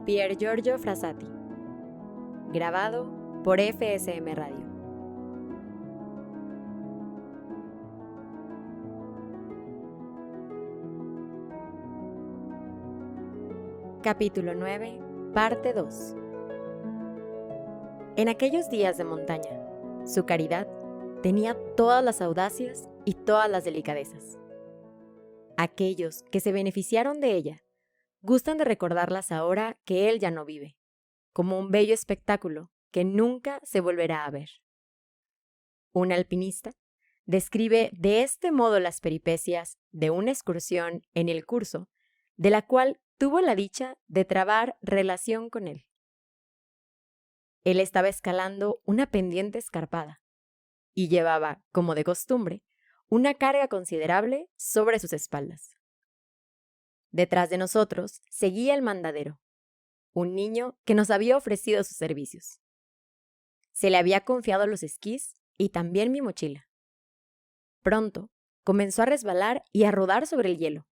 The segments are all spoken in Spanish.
Pier Giorgio Frassati. Grabado por FSM Radio. Capítulo 9, parte 2. En aquellos días de montaña, su caridad tenía todas las audacias y todas las delicadezas. Aquellos que se beneficiaron de ella gustan de recordarlas ahora que él ya no vive, como un bello espectáculo que nunca se volverá a ver. Un alpinista describe de este modo las peripecias de una excursión en el curso, de la cual tuvo la dicha de trabar relación con él. Él estaba escalando una pendiente escarpada y llevaba, como de costumbre, una carga considerable sobre sus espaldas. Detrás de nosotros seguía el mandadero, un niño que nos había ofrecido sus servicios. Se le había confiado los esquís y también mi mochila. Pronto comenzó a resbalar y a rodar sobre el hielo.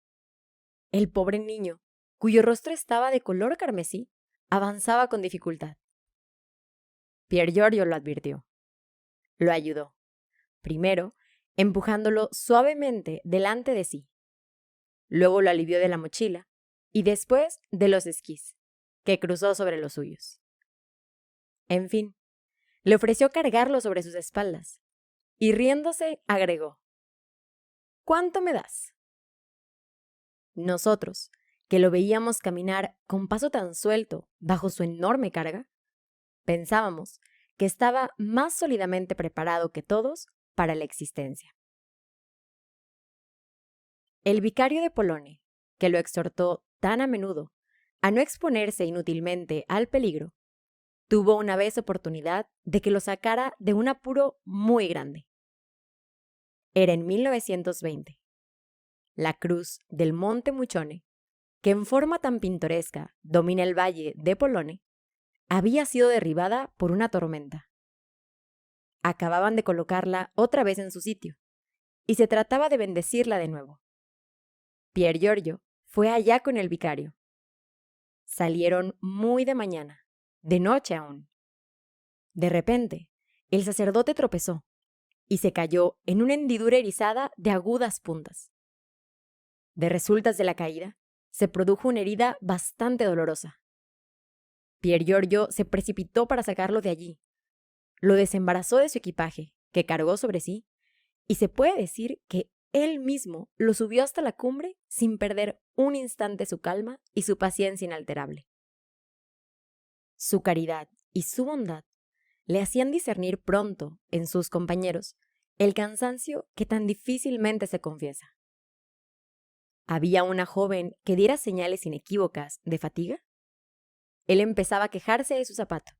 El pobre niño, cuyo rostro estaba de color carmesí, avanzaba con dificultad. Pier Giorgio lo advirtió. Lo ayudó, primero empujándolo suavemente delante de sí. Luego lo alivió de la mochila y después de los esquís, que cruzó sobre los suyos. En fin, le ofreció cargarlo sobre sus espaldas y riéndose agregó: ¿Cuánto me das? Nosotros, que lo veíamos caminar con paso tan suelto bajo su enorme carga, pensábamos que estaba más sólidamente preparado que todos para la existencia. El vicario de Polone, que lo exhortó tan a menudo a no exponerse inútilmente al peligro, tuvo una vez oportunidad de que lo sacara de un apuro muy grande. Era en 1920. La cruz del Monte Muchone, que en forma tan pintoresca domina el valle de Polone, había sido derribada por una tormenta. Acababan de colocarla otra vez en su sitio, y se trataba de bendecirla de nuevo. Pier Giorgio fue allá con el vicario. Salieron muy de mañana, de noche aún. De repente, el sacerdote tropezó y se cayó en una hendidura erizada de agudas puntas. De resultas de la caída, se produjo una herida bastante dolorosa. Pier Giorgio se precipitó para sacarlo de allí. Lo desembarazó de su equipaje, que cargó sobre sí, y se puede decir que él mismo lo subió hasta la cumbre sin perder un instante su calma y su paciencia inalterable. Su caridad y su bondad le hacían discernir pronto en sus compañeros el cansancio que tan difícilmente se confiesa. ¿Había una joven que diera señales inequívocas de fatiga? Él empezaba a quejarse de su zapato,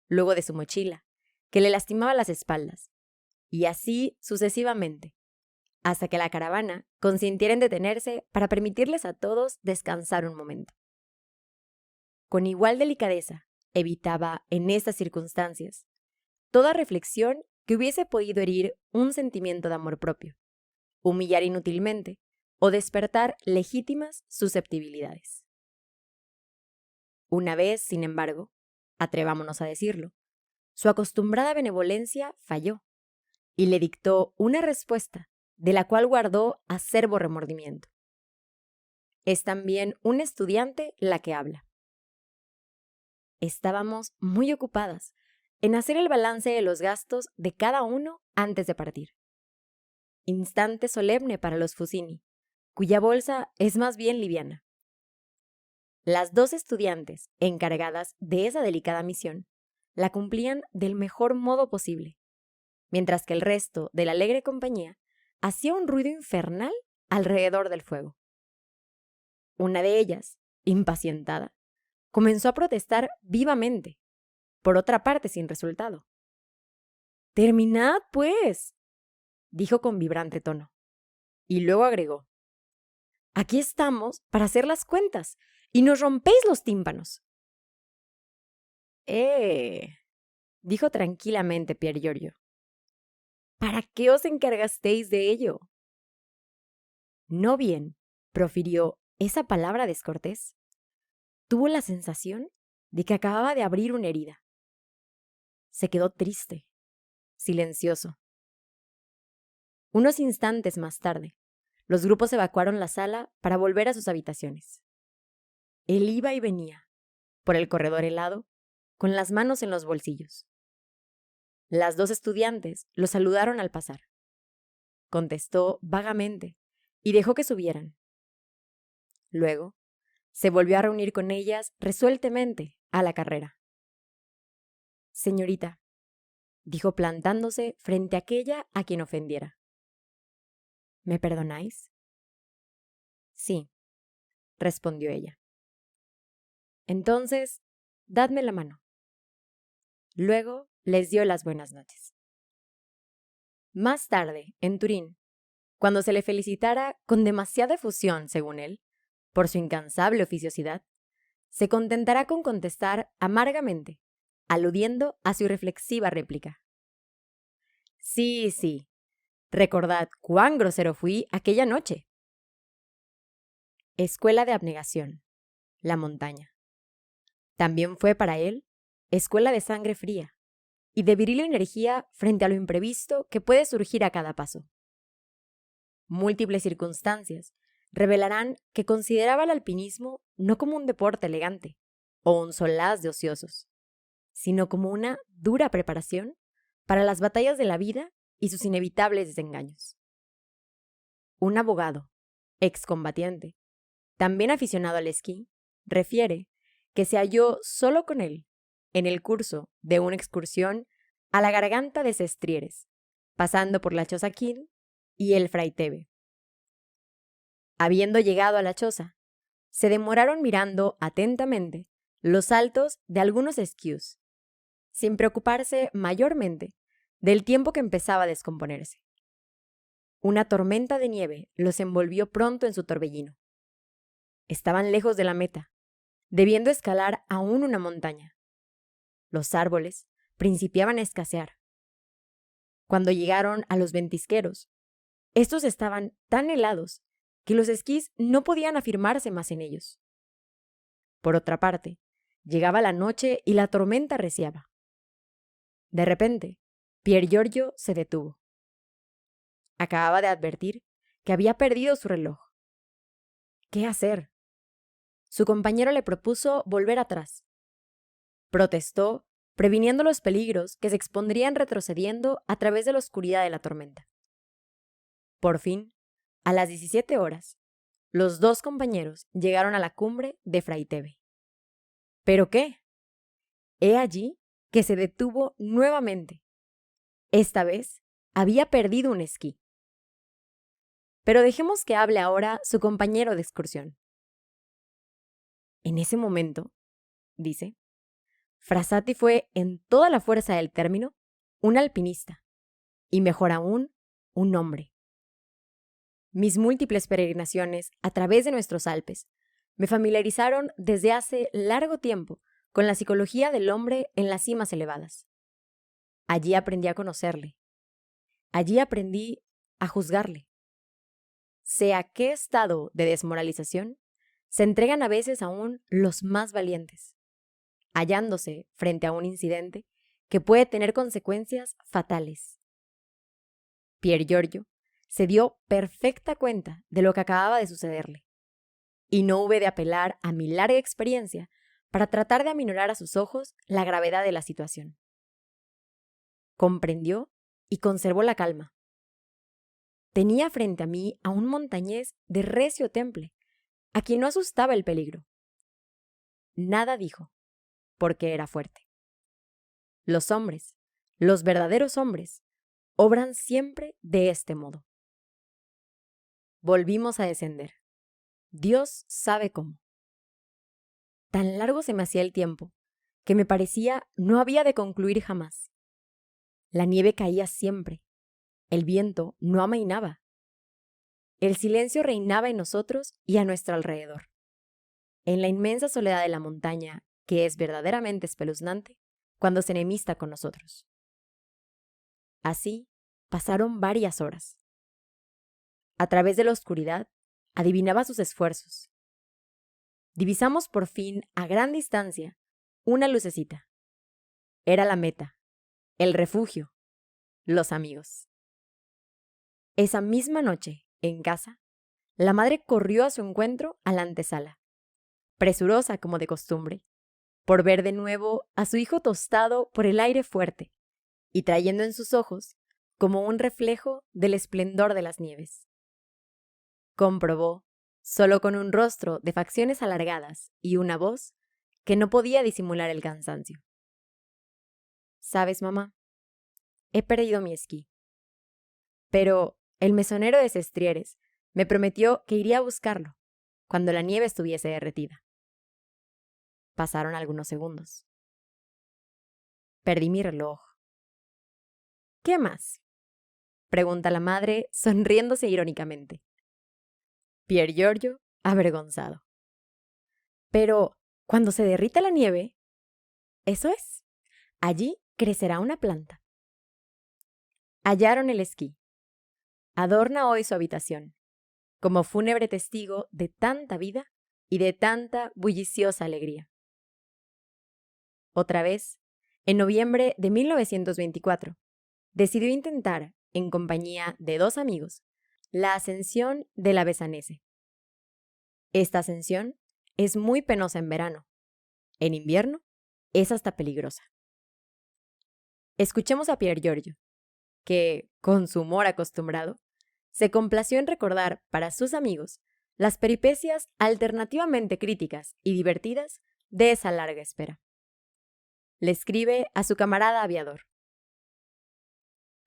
luego de su mochila, que le lastimaba las espaldas, y así sucesivamente, hasta que la caravana consintiera en detenerse para permitirles a todos descansar un momento. Con igual delicadeza, evitaba en estas circunstancias toda reflexión que hubiese podido herir un sentimiento de amor propio, humillar inútilmente o despertar legítimas susceptibilidades. Una vez, sin embargo, atrevámonos a decirlo, su acostumbrada benevolencia falló y le dictó una respuesta de la cual guardó acerbo remordimiento. Es también un estudiante la que habla. Estábamos muy ocupadas en hacer el balance de los gastos de cada uno antes de partir. Instante solemne para los Fusini, cuya bolsa es más bien liviana. Las dos estudiantes encargadas de esa delicada misión la cumplían del mejor modo posible, mientras que el resto de la alegre compañía hacía un ruido infernal alrededor del fuego. Una de ellas, impacientada, comenzó a protestar vivamente, por otra parte sin resultado. «¡Terminad, pues!», dijo con vibrante tono, y luego agregó: «Aquí estamos para hacer las cuentas, y nos rompéis los tímpanos». Dijo tranquilamente Pier Giorgio. «¿Para qué os encargasteis de ello?». «¿No bien profirió esa palabra descortés?». tuvo la sensación de que acababa de abrir una herida. Se quedó triste, silencioso. Unos instantes más tarde, los grupos evacuaron la sala para volver a sus habitaciones. Él iba y venía, por el corredor helado, con las manos en los bolsillos. Las dos estudiantes lo saludaron al pasar. Contestó vagamente y dejó que subieran. Luego, se volvió a reunir con ellas resueltamente a la carrera. Señorita, dijo plantándose frente a aquella a quien ofendiera. ¿Me perdonáis? Sí, respondió ella. Entonces, dadme la mano. Luego les dio las buenas noches. Más tarde, en Turín, cuando se le felicitara con demasiada efusión, según él, por su incansable oficiosidad, se contentará con contestar amargamente, aludiendo a su irreflexiva réplica. Sí, sí, recordad cuán grosero fui aquella noche. Escuela de abnegación, la montaña. También fue para él escuela de sangre fría y de viril energía frente a lo imprevisto que puede surgir a cada paso. Múltiples circunstancias revelarán que consideraba el alpinismo no como un deporte elegante o un solaz de ociosos, sino como una dura preparación para las batallas de la vida y sus inevitables desengaños. Un abogado, excombatiente, también aficionado al esquí, refiere que se halló solo con él en el curso de una excursión a la garganta de Sestrieres, pasando por la choza Quín y el Fraiteve. Habiendo llegado a la choza, se demoraron mirando atentamente los altos de algunos esquíos, sin preocuparse mayormente del tiempo que empezaba a descomponerse. Una tormenta de nieve los envolvió pronto en su torbellino. Estaban lejos de la meta, debiendo escalar aún una montaña. Los árboles principiaban a escasear. Cuando llegaron a los ventisqueros, estos estaban tan helados que los esquís no podían afirmarse más en ellos. Por otra parte, llegaba la noche y la tormenta arreciaba. De repente, Pier Giorgio se detuvo. Acababa de advertir que había perdido su reloj. ¿Qué hacer? Su compañero le propuso volver atrás. Protestó, previniendo los peligros que se expondrían retrocediendo a través de la oscuridad de la tormenta. Por fin, a las 17 horas, los dos compañeros llegaron a la cumbre de Fraiteve. ¿Pero qué? He allí que se detuvo nuevamente. Esta vez había perdido un esquí. Pero dejemos que hable ahora su compañero de excursión. En ese momento, dice, Frassati fue, en toda la fuerza del término, un alpinista, y mejor aún, un hombre. Mis múltiples peregrinaciones a través de nuestros Alpes me familiarizaron desde hace largo tiempo con la psicología del hombre en las cimas elevadas. Allí aprendí a conocerle. Allí aprendí a juzgarle. Sé a qué estado de desmoralización se entregan a veces aún los más valientes, hallándose frente a un incidente que puede tener consecuencias fatales. Pier Giorgio se dio perfecta cuenta de lo que acababa de sucederle, y no hube de apelar a mi larga experiencia para tratar de aminorar a sus ojos la gravedad de la situación. Comprendió y conservó la calma. Tenía frente a mí a un montañés de recio temple, a quien no asustaba el peligro. Nada dijo, porque era fuerte. Los hombres, los verdaderos hombres, obran siempre de este modo. Volvimos a descender. Dios sabe cómo. Tan largo se me hacía el tiempo, que me parecía no había de concluir jamás. La nieve caía siempre. El viento no amainaba. El silencio reinaba en nosotros y a nuestro alrededor. En la inmensa soledad de la montaña, que es verdaderamente espeluznante cuando se enemista con nosotros. Así pasaron varias horas. A través de la oscuridad, adivinaba sus esfuerzos. divisamos por fin a gran distancia una lucecita. Era la meta, el refugio, los amigos. Esa misma noche, en casa, la madre corrió a su encuentro a la antesala, presurosa como de costumbre, por ver de nuevo a su hijo tostado por el aire fuerte y trayendo en sus ojos como un reflejo del esplendor de las nieves. Comprobó, solo con un rostro de facciones alargadas y una voz, que no podía disimular el cansancio. ¿Sabes, mamá? He perdido mi esquí. Pero el mesonero de Sestrieres me prometió que iría a buscarlo cuando la nieve estuviese derretida. Pasaron algunos segundos. Perdí mi reloj. ¿Qué más? Pregunta la madre, sonriéndose irónicamente. Pier Giorgio, avergonzado. Pero, cuando se derrita la nieve, eso es, allí crecerá una planta. Hallaron el esquí. Adorna hoy su habitación, como fúnebre testigo de tanta vida y de tanta bulliciosa alegría. Otra vez, en noviembre de 1924, decidió intentar, en compañía de 2 amigos, la ascensión de la Besanese. Esta ascensión es muy penosa en verano. En invierno, es hasta peligrosa. Escuchemos a Pier Giorgio, que, con su humor acostumbrado, se complació en recordar para sus amigos las peripecias alternativamente críticas y divertidas de esa larga espera. Le escribe a su camarada aviador.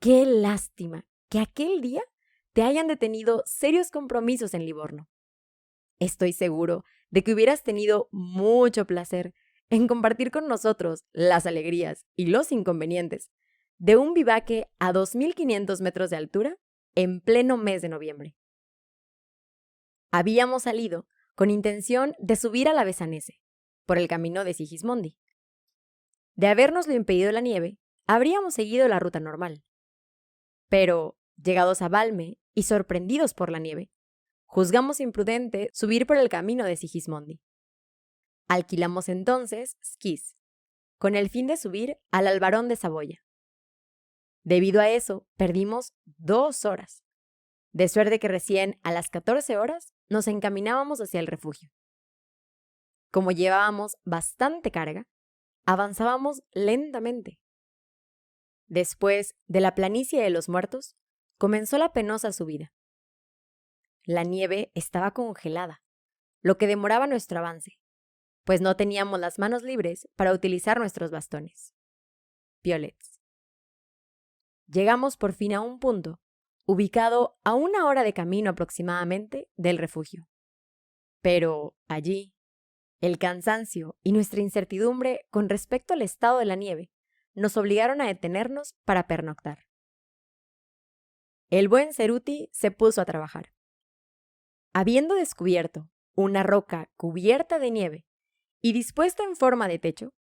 ¡Qué lástima que aquel día te hayan detenido serios compromisos en Livorno! Estoy seguro de que hubieras tenido mucho placer en compartir con nosotros las alegrías y los inconvenientes de un vivaque a 2.500 metros de altura en pleno mes de noviembre. Habíamos salido con intención de subir a la Besanese, por el camino de Sigismondi. De habérnoslo impedido la nieve, habríamos seguido la ruta normal. Pero, llegados a Valme y sorprendidos por la nieve, juzgamos imprudente subir por el camino de Sigismondi. Alquilamos entonces skis, con el fin de subir al Albarón de Saboya. Debido a eso, perdimos 2 horas, de suerte que recién a las 14 horas nos encaminábamos hacia el refugio. Como llevábamos bastante carga, avanzábamos lentamente. Después de la planicie de los Muertos, comenzó la penosa subida. La nieve estaba congelada, lo que demoraba nuestro avance, pues no teníamos las manos libres para utilizar nuestros bastones. Piolets. Llegamos por fin a un punto, ubicado a 1 hora de camino aproximadamente del refugio. Pero allí, el cansancio y nuestra incertidumbre con respecto al estado de la nieve nos obligaron a detenernos para pernoctar. El buen Ceruti se puso a trabajar. Habiendo descubierto una roca cubierta de nieve y dispuesta en forma de techo,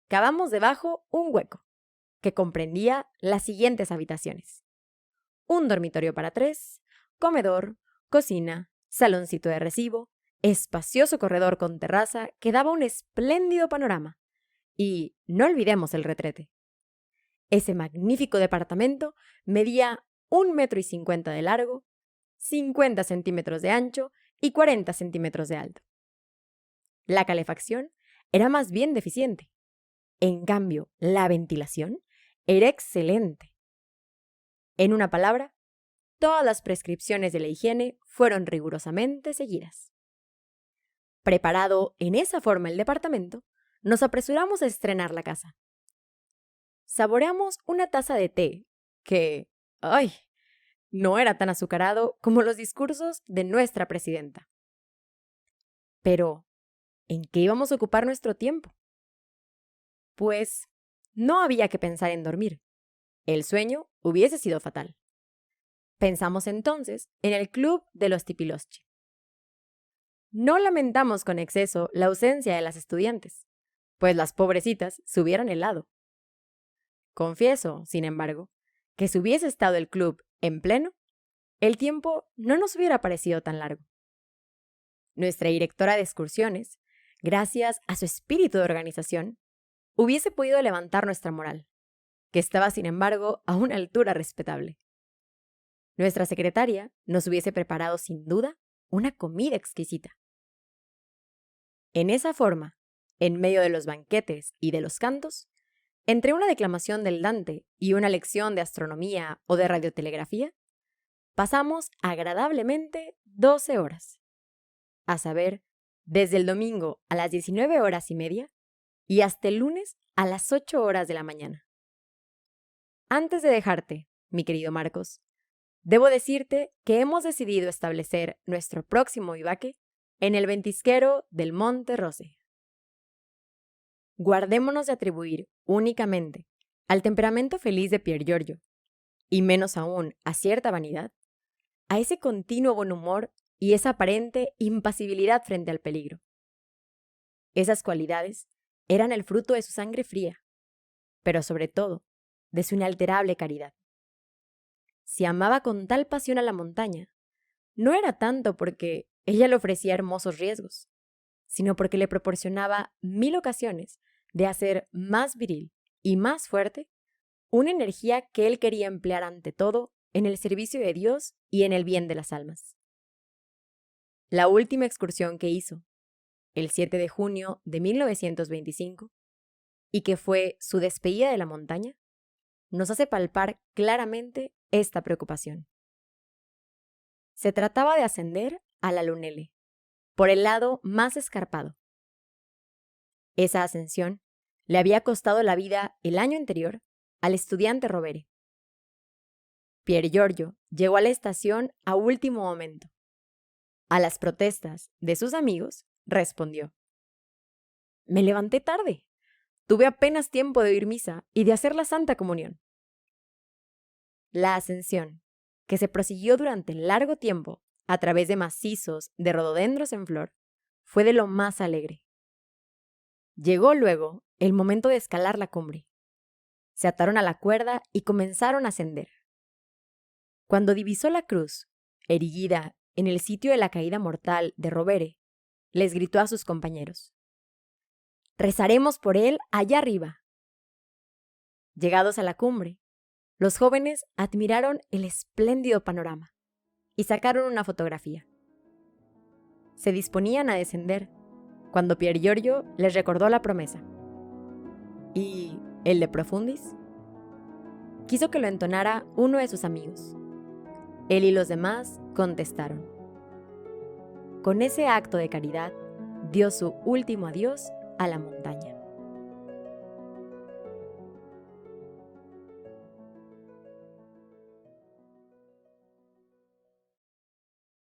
cavamos debajo un hueco que comprendía las siguientes habitaciones: un dormitorio para 3, comedor, cocina, saloncito de recibo, espacioso corredor con terraza que daba un espléndido panorama y, no olvidemos el retrete. Ese magnífico departamento medía 1,50 m de largo, 50 centímetros de ancho y 40 centímetros de alto. La calefacción era más bien deficiente. En cambio, la ventilación era excelente. En una palabra, todas las prescripciones de la higiene fueron rigurosamente seguidas. Preparado en esa forma el departamento, nos apresuramos a estrenar la casa. Saboreamos una taza de té que, ¡ay!, no era tan azucarado como los discursos de nuestra presidenta. Pero, ¿en qué íbamos a ocupar nuestro tiempo? Pues, no había que pensar en dormir. El sueño hubiese sido fatal. Pensamos entonces en el club de los Tipiloschi. No lamentamos con exceso la ausencia de las estudiantes, pues las pobrecitas se hubieran helado. Confieso, sin embargo, que si hubiese estado el club en pleno, el tiempo no nos hubiera parecido tan largo. nuestra directora de excursiones, gracias a su espíritu de organización, hubiese podido levantar nuestra moral, que estaba sin embargo a una altura respetable. Nuestra secretaria nos hubiese preparado sin duda una comida exquisita. En esa forma, en medio de los banquetes y de los cantos, entre una declamación del Dante y una lección de astronomía o de radiotelegrafía, pasamos agradablemente 12 horas, a saber, desde el domingo a las 19:30 y hasta el lunes a las 8 horas de la mañana. Antes de dejarte, mi querido Marcos, debo decirte que hemos decidido establecer nuestro próximo vivaque en el ventisquero del Monte Rose. Guardémonos de atribuir únicamente al temperamento feliz de Pier Giorgio, y menos aún a cierta vanidad, a ese continuo buen humor y esa aparente impasibilidad frente al peligro. Esas cualidades eran el fruto de su sangre fría, pero sobre todo, de su inalterable caridad. Si amaba con tal pasión a la montaña, no era tanto porque ella le ofrecía hermosos riesgos, sino porque le proporcionaba 1000 ocasiones de hacer más viril y más fuerte una energía que él quería emplear ante todo en el servicio de Dios y en el bien de las almas. La última excursión que hizo, el 7 de junio de 1925, y que fue su despedida de la montaña, nos hace palpar claramente esta preocupación. Se trataba de ascender a la Lunele, por el lado más escarpado. Esa ascensión le había costado la vida el año anterior al estudiante Rovere. Pier Giorgio llegó a la estación a último momento. A las protestas de sus amigos, respondió: «Me levanté tarde. Tuve apenas tiempo de oír misa y de hacer la Santa Comunión». La ascensión, que se prosiguió durante largo tiempo a través de macizos de rododendros en flor, fue de lo más alegre. Llegó luego el momento de escalar la cumbre. Se ataron a la cuerda y comenzaron a ascender. Cuando divisó la cruz, erguida en el sitio de la caída mortal de Rovere, les gritó a sus compañeros: «Rezaremos por él allá arriba». Llegados a la cumbre, los jóvenes admiraron el espléndido panorama y sacaron una fotografía. Se disponían a descender cuando Pier Giorgio les recordó la promesa. ¿Y el de Profundis? Quiso que lo entonara uno de sus amigos. Él y los demás contestaron. Con ese acto de caridad, dio su último adiós a la montaña.